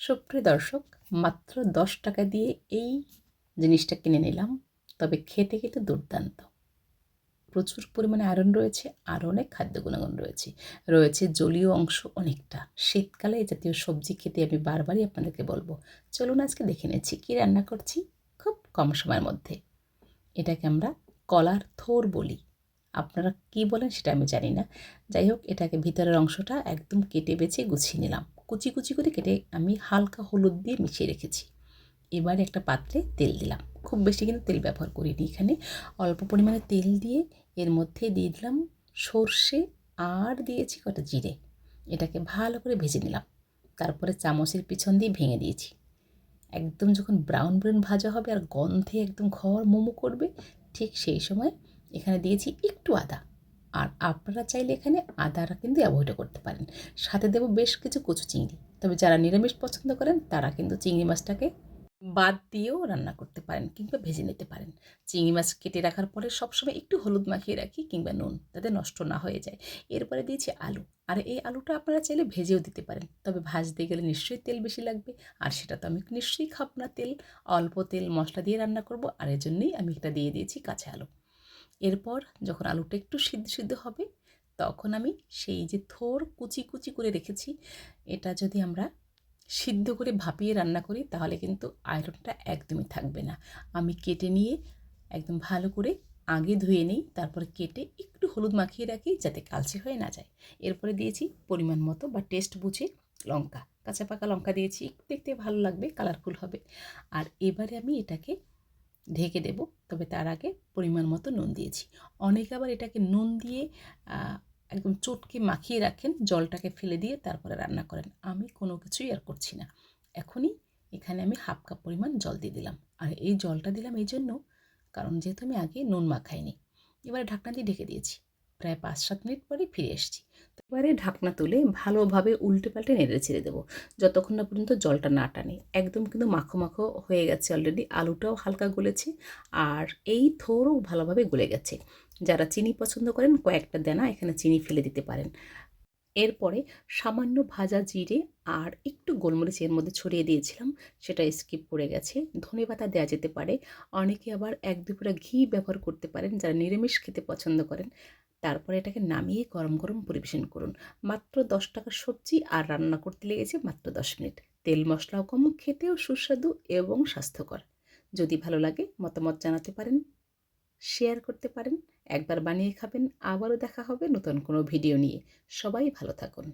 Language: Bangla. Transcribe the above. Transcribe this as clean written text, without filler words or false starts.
সুপ্রিয় দর্শক, মাত্র 10 টাকা দিয়ে এই জিনিসটা কিনে নিলাম। তবে খেতে খেতে দুর্দান্ত। প্রচুর পরিমাণে আয়রন রয়েছে, আর অনেক খাদ্য গুণাগুণ রয়েছে। রয়েছে জলীয় অংশ অনেকটা। শীতকালে এই জাতীয় সবজি খেতে আমি বারবারই আপনাদেরকে বলবো। চলুন আজকে দেখে নিচ্ছি কী রান্না করছি খুব কম সময়ের মধ্যে। এটাকে আমরা কলার থোর বলি। আপনারা কী বলেন সেটা আমি জানি না। যাই হোক, এটাকে ভিতরের অংশটা একদম কেটে বেছে গুছিয়ে নিলাম। কুচি কুচি করে কেটে আমি হালকা হলুদ দিয়ে মিশিয়ে রেখেছি। এবার একটা পাত্রে তেল দিলাম। খুব বেশি কিন্তু তেল ব্যবহার করিনি এখানে। অল্প পরিমাণে তেল দিয়ে এর মধ্যে দিয়ে দিলাম সর্ষে আর দিয়েছি কটা জিরে। এটাকে ভালো করে ভেজে নিলাম। তারপরে চামচের পিছন দিয়ে ভেঙে দিয়েছি। একদম যখন ব্রাউন ব্রাউন ভাজা হবে আর গন্ধে একদম ঘর মোমো করবে, ঠিক সেই সময় এখানে দিয়েছি একটু আদা। আর আপনারা চাইলে এখানে আদাটা কিন্তু অ্যাভয়েডও করতে পারেন। সাথে দেবো বেশ কিছু কচু চিংড়ি। তবে যারা নিরামিষ পছন্দ করেন তারা কিন্তু চিংড়ি মাছটাকে বাদ দিয়েও রান্না করতে পারেন কিংবা ভেজে নিতে পারেন। চিংড়ি মাছ কেটে রাখার পরে সবসময় একটু হলুদ মাখিয়ে রাখি কিংবা নুন, যাতে নষ্ট না হয়ে যায়। এরপরে দিয়েছি আলু। আর এই আলুটা আপনারা চাইলে ভেজেও দিতে পারেন, তবে ভাজতে গেলে নিশ্চয়ই তেল বেশি লাগবে। আর সেটা তো আমি নিশ্চয়ই খাবো না তেল। অল্প তেল মশলা দিয়ে রান্না করব, আর এর জন্যই আমি এটা দিয়ে দিয়েছি কাঁচা আলু। এরপর যখন আলুটা একটু সিদ্ধ সিদ্ধ হবে, তখন আমি সেই যে থোর কুচি কুচি করে রেখেছি, এটা যদি আমরা সিদ্ধ করে ভাপিয়ে রান্না করি তাহলে কিন্তু আয়রনটা একদমই থাকবে না। আমি কেটে নিয়ে একদম ভালো করে আগে ধুয়ে নিই, তারপরে কেটে একটু হলুদ মাখিয়ে রাখি যাতে কালচে হয়ে না যায়। এরপরে দিয়েছি পরিমাণ মতো বা টেস্ট বুঝে লঙ্কা, কাঁচা পাকা লঙ্কা দিয়েছি, একটু দেখতে ভালো লাগবে, কালারফুল হবে। আর এবারে আমি এটাকে ঢেকে দেব, তবে তার আগে পরিমাণ মতো নুন দিয়েছি। অনেকে আবার এটাকে নুন দিয়ে একদম চটকে মাখিয়ে রাখেন, জলটাকে ফেলে দিয়ে তারপরে রান্না করেন। আমি কোনো কিছুই আর করছি না। এখনই এখানে আমি হাফ কাপ পরিমাণ জল দিয়ে দিলাম। আর এই জলটা দিলাম এই জন্য, কারণ যেহেতু আমি আগে নুন মাখাইনি। এবারে ঢাকনা দিয়ে ঢেকে দিয়েছি। প্রায় 5-7 মিনিট পরে ফিরে এসেছি। এবারে ঢাকনা তুলে ভালোভাবে উল্টে পাল্টে নেড়ে ছেড়ে দেবো, যতক্ষণ না পর্যন্ত জলটা না টানে। একদম কিন্তু মাখো মাখো হয়ে গেছে অলরেডি। আলুটাও হালকা গলেছে, আর এই থোরও ভালোভাবে গলে গেছে। যারা চিনি পছন্দ করেন কয়েকটা দানা এখানে চিনি ফেলে দিতে পারেন। এরপরে সামান্য ভাজা জিরে আর একটু গোলমরিচ এর মধ্যে ছড়িয়ে দিয়েছিলাম, সেটা স্কিপ করে গেছে। ধনেপাতা দেওয়া যেতে পারে। অনেকে আবার 1-2 ফোঁটা ঘি ব্যবহার করতে পারেন যারা নিরামিষ খেতে পছন্দ করেন। তারপরে এটাকে নামিয়ে গরম গরম পরিবেশন করুন। মাত্র 10 টাকার সবজি, আর রান্না করতে লেগেছে মাত্র 10 মিনিট। তেল মশলাও কম, খেতেও সুস্বাদু এবং স্বাস্থ্যকর। যদি ভালো লাগে মতামত জানাতে পারেন, শেয়ার করতে পারেন। একবার বানিয়ে খাবেন। আবারও দেখা হবে নতুন কোনো ভিডিও নিয়ে। সবাই ভালো থাকুন।